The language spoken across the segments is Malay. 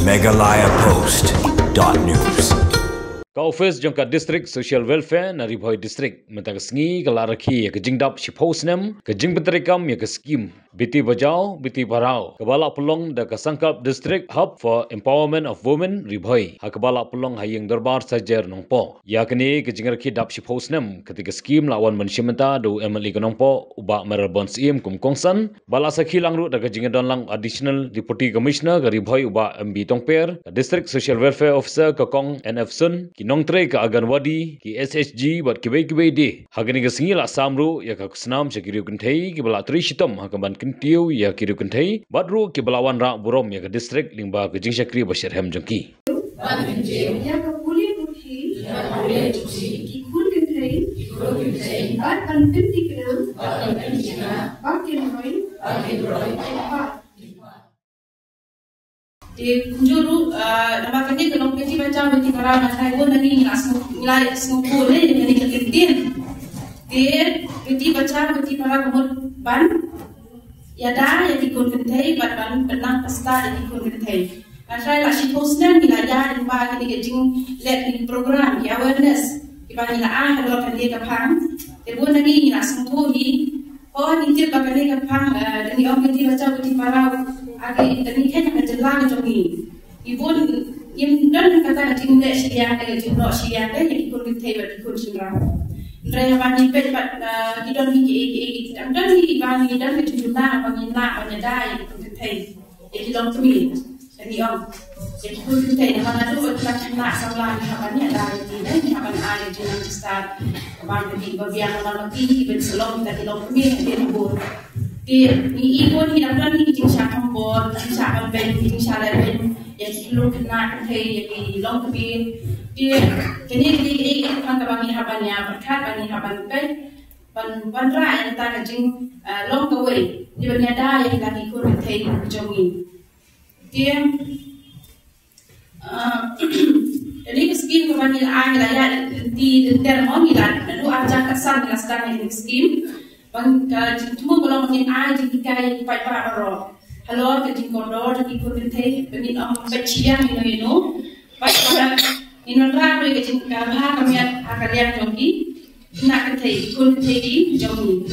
megalayapost.news. Ka office jangka district social welfare na Ribhoi district mentang sengi kala rakhi ya kejingdap shiposnem kejing benterikam ya ke skim biti bajau biti barau kebala pelong da kasangkap district hub for empowerment of women Ribhoi ha kebala pelong hayeng darbar sajer nongpo ya kini kejing rakhi dap shiposnem ketika skim lawan mensimenta do MLE nongpo uba merabon sim kum kongsan bala sakhi langru da kejing don lang additional deputy commissioner ke Ribhoi uba MB Tongper district social welfare officer ke Kong NF Sun nong tre ka aganwadi ki SHG bat kibai de hagani ga singila samru ya ka kusnam se kiriu kenthei ki bala tri shitam ha kaban kentiu ya kiriu kenthei badru ki balawan ra burom ya ka district lingba ka jing sakri bashir hem jangki ya ka puli puthi ki kun kenthei bat kan kenti kena bakin roi di kunjuru nama kini kalau kecil macam beti para masyarakat pun nanti nilai semua ni dengan kemudian dia beti macam beti para kemudian ban ya dah yang ikut kentai ban benang pesta yang ikut kentai masyarakat lah si posnya nilai dah di bawah kini kecil let di program ya awareness di bawah nilai kalau kan dia kapang dia pun nanti nilai semua ni oh ni dia bakal dia kapang dan ni orang beti macam beti para Agi dan ini kan jelas macam ni. Ibu yang dan kata jing le siang le jing no siang le yang ikut kita ikut semua. Mereka bani pet kita ni dan ni bani dan kita jumlah bani nak bani dah yang ikut kita. Jadi long termi. Jadi om. Jadi ikut kita mana tu kita nak sambil ni bani ada ni bani ada jing nanti start bani di bagian mana lagi ben selong kita long termi dia libur. Ni ibu ni dapat ni jing syakam bol, jing syakam ben, jing syakam ben, yang lu kena kei yang long tapi dia kini kan kabang habannya berkat bani haban ben, ban rai yang tak jing long kawai, dia berniaga yang lagi kurang kei jongin. Dia jadi skim kabang yang ada di termon ni lah, lu aja kesan kesan yang skim. Bang cuma kalau mungkin aja jika yang pai para ro halo ke jing kondo jadi kurang teh benin am beciang ino pai para ino raru ke jing ka ha kami akalian jongki nak ke teh kurang teh di jongi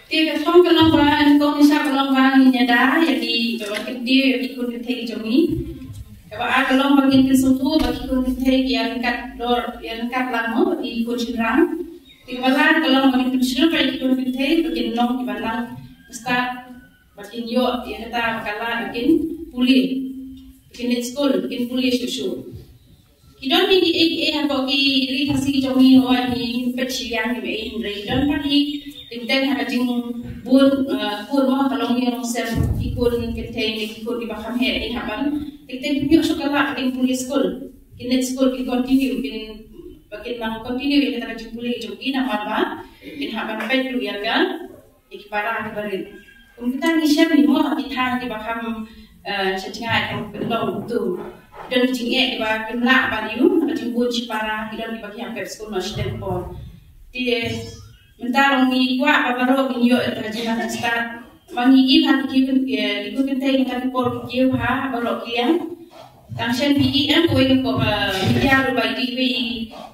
tiga song kalau ban kau misal kalau ban ini ada jadi bawa ke dia di kurang teh jongi kalau bagian kesuatu bagi kunci yang kat dor yang kat lama di kunci ram di balan kalau bagian kunci bagi kunci bagian long di balan start bagian yo yang kata bakalan bagian pulih bagian school bagian pulih susu kita ni apa ki ri kasih jomi orang ni peciang ni ini dan pagi kita ada jing bun mah kalau ni orang sel ikut kita ikut di baham he ni haban kita punya sekolah in police school in school kita continue in bagian mang continue kita nak jumpa lagi jogi nama apa in haban baik dulu ya kan ikipara barin kita ni share ni mau di thang di baham secengai yang belum tu dan jingek di baham pelak baliu ada jumpa cipara kita di bagian pep school masih tempon dia mentarong ni kuat babaro ni yo terjadi start mangi hati ikut kita yang kami por kieu ha barok kian tangsen BEM ko ko media rubai TV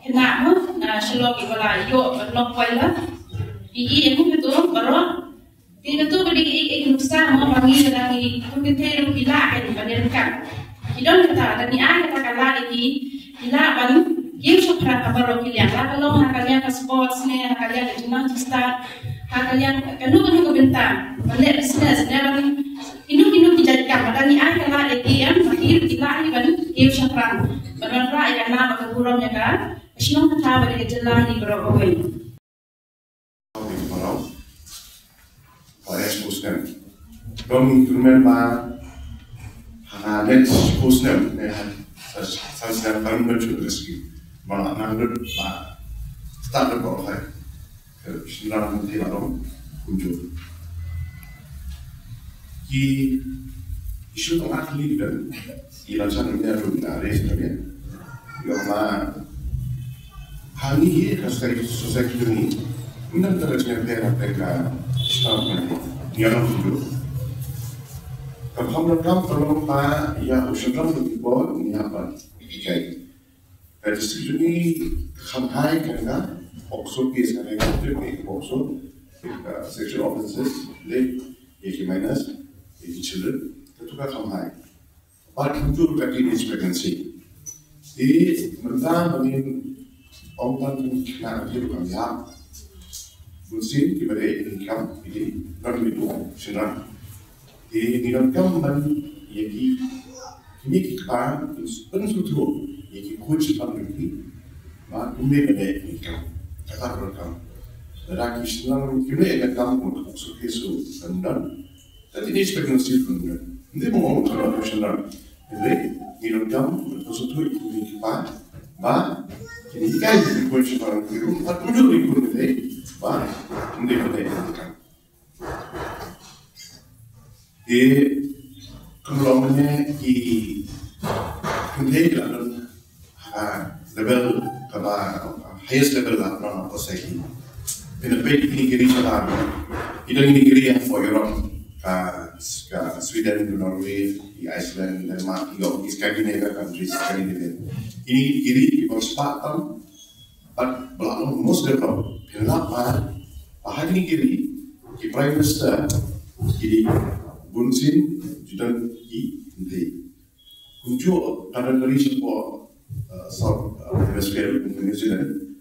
hena mo na selo ki bala yo nok paila BEM ko to barok tin to beli nusa mo mangi nangi ikut kita ru bila kan badan kan kidon kata dan ni ai kata kala ini bila ban kieu sopra barok kian la kalau kalian ke sports ne kalian ke jumlah start kalian kanu bentang balik business dan inu dijadikan padahal ni ai kala ATM fakir ilahi ban eu syafran ban ra ya na ka burom ya kan sino kata balik jelah ni bro oi para exposnem dom turmen ba ha net exposnem ne ha sa ban metu riski ba na lut ba start ko hai Sila nanti malam kunjung. Ki isu tengah kali dan ilasan ini ada menarik sekali. Karena hal ini kasih sosial ini, mana terjadi mereka start dengan yang kunjung. Kaphamrakam tolong pa ya usapram begitu ni apa ikai. Dari situ ni khamhai kerana okso kes kerana itu ni okso sexual offences le yaki minors yaki children itu kan khamhai. But untuk teenage pregnancy, ini mereka ingin orang yang hidup kaya, mesti diberi income ini non itu senang. Ini income man yaki ini kita pensutu yaki coach family, mak umbe beri income, kata berkam. Lagi senang kita income untuk sukesu senang. Tapi teenage pregnancy pun hindi mo ang senang. Jadi, income pensutu itu kita, mak ini kan coach family, tak tujuh ikut ini, mak umbe beri income. Kemudiannya di dalam level highest level lah orang apa sih? Penelitian ini kiri salah, ini kiri yang for Europe, Sweden, Norway, Iceland, Denmark, di Scandinavia countries, Scandinavia. Ini kiri di bawah Spartan, but belakang most developed. Kenapa? Bahagian ini kiri di Prime Minister, kiri Bunsin judan di kunjung kadang-kadang sebuah South Hemisphere New Zealand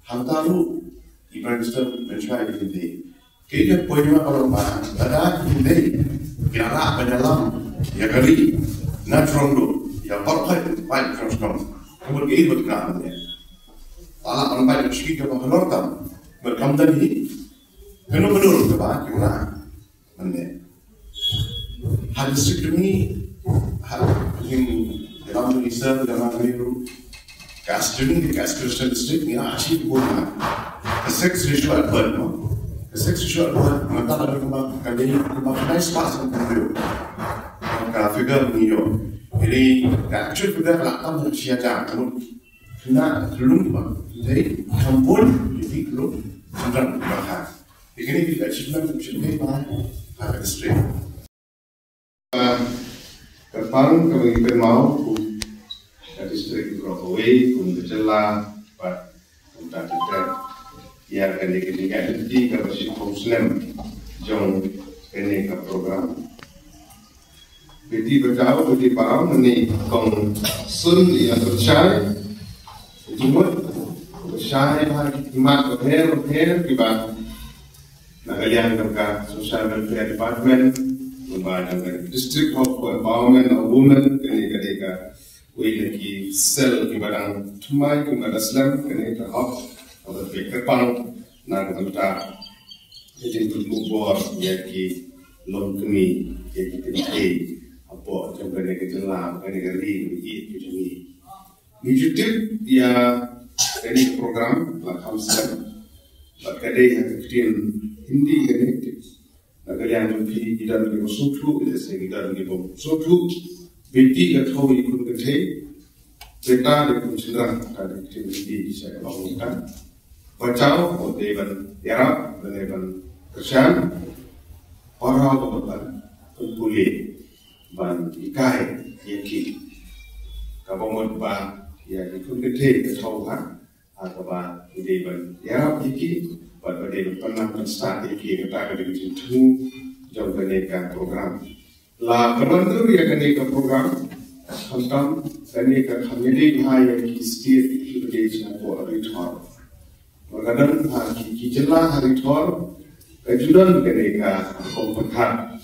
hantaru di Prime Minister mencuai di kayaknya poinnya kalau mana ada ini kira pendalam ya kali natural do ya partai baik transform kemudian itu kenapa ala orang baik sedikit apa keluarkan berkamdan ini benar-benar kebahagiaan gimana mana hadis ini yang dalam riset dalam itu Kristen district ni asyik bukan seks ritual buat no seks ritual buat mata ada kembang spas untuk maka figure ni yo ini actual figure lah kamu siapa kamu kena belum jadi kampun jadi belum sedang bahas begini kita sebenarnya ada district Keparang kami mau distrik Brokaway, Kecela, Pak Untar yang kini ada di kapasitas Muslim, jong kini ke program. Beti berjauh beti parang ini kong sun yang percaya, jumut percaya hari imat berher kibat. Nagalian kerja Social Welfare Department. Membangun District of Empowerment of Women, ketika lagi sel ibadah tumai kepada Islam, ketika hak atau kepang nak kita jadi berubah jadi longkemi jadi penting apa yang ketika jelas ketika ini jadi wujud ya ini program lah hamsan lah ketika yang Hindi ketika Nagarian pi idan di sutru ese idan di sutru beti ya tahu ikut kete beta de kunjungan tadi di saya lakukan bacau o devan era devan kerjaan orang orang kumpuli ban ikai yaki kabomot ba ya ikut kete tahu kan atau ba devan era yaki pada dia pernah menstart iki kita ada di situ jauh kenaikan program. La kemandu ya kenaikan program tentang kenaikan khamili bahaya kisir education for return. Kadang hari jelah hari return kejudan kenaikan kompetan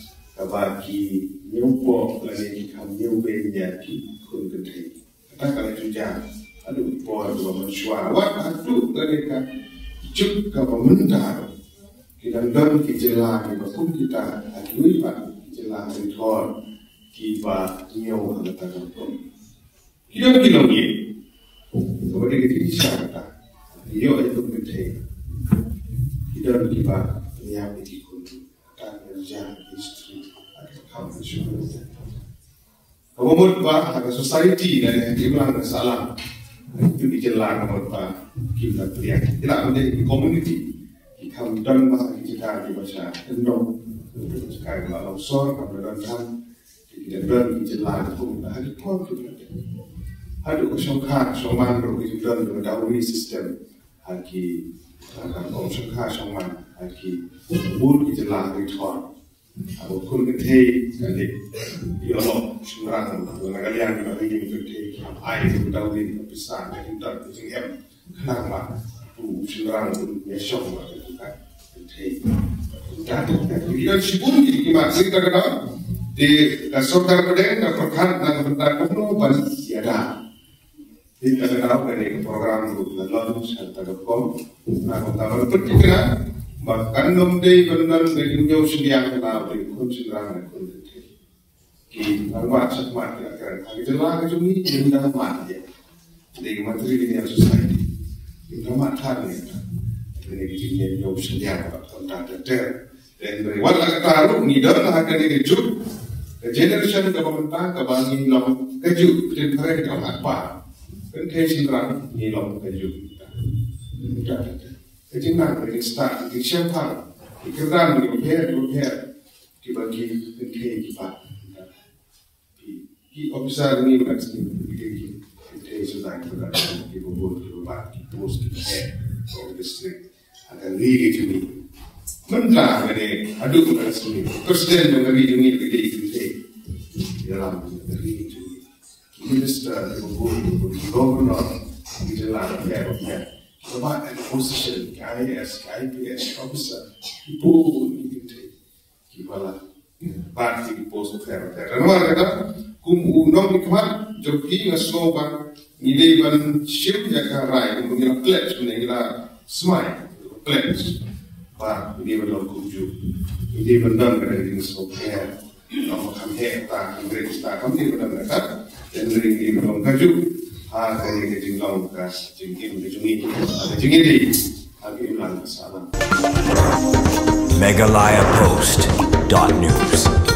bagi nyupo lagi kami nyubenya ki kun kenai. Kata kalau juga aduh poa dua mensuara aduh kenaikan cuk pemerintah kita dan kejelah pun kita akui pak kejelah retor kita nyawa katakan kita bilang ni kemudian kita bicara dia itu penting kita kita niat ikut dan kerja istri atau kamu kemudian pak ada society dan kita salah itu dijelaskan oleh kita lihat tidak menjadi community kita dan bahasa kita di bahasa Indo sekarang kalau sor kemudian kita beran kita lalu pun hari pun kita hari kosong kah soman baru kita beran berdahului sistem hari akan kosong kah soman hari bul kita lalu thor aku kun kete kali yolo sembarang kalian kita ingin kete ai kita berdahului besar kita tinggal kenapa sembarang ya syok itu kan kita sibuk di masjid terkenal di Sokar Pedeng dan Perkat dan Bentar Kuno balik tiada. Di terkenal dari program lalu serta.com. Nah, pertama pertiga bahkan nomde benar dari jauh sediang kenal dari konsentrasi konten. Di awal semat akan hari jelang juni jumlah mati di materi society. Jumlah mati dari jenis jauh sediang konten ter. Dan dari warga taruh nidal harga dari hidup. Generation pemerintah kebangi long keju dan mereka apa? Kan kesinran ni long keju. Mudah. Kejenang dari start di siapa? Ikhram di repair dibagi kita. Di officer ni berarti di sudah di bubur di pos kita district akan lagi jadi. Mentah ini, aduh berasal Presiden mengenai ini kita dalam negeri itu. Minister, Gubernur, dijelaskan ya, Bapak position, KIS, KIPS, officer, itu kita parti pos kerja. Karena kata, undang dikemat, joki ngasoban, ide ban ship jaga rai, kemudian pledge mengira smile, pledge. Pak, ini benar kuju. Ini benar dari Sokher. Nama kami tak register kami benar kan? Dan dari ini benar kaju. Hari ini jinglang kas jingin dijungi. Ada jingin di. Kami ulang salam. Megalayapost.news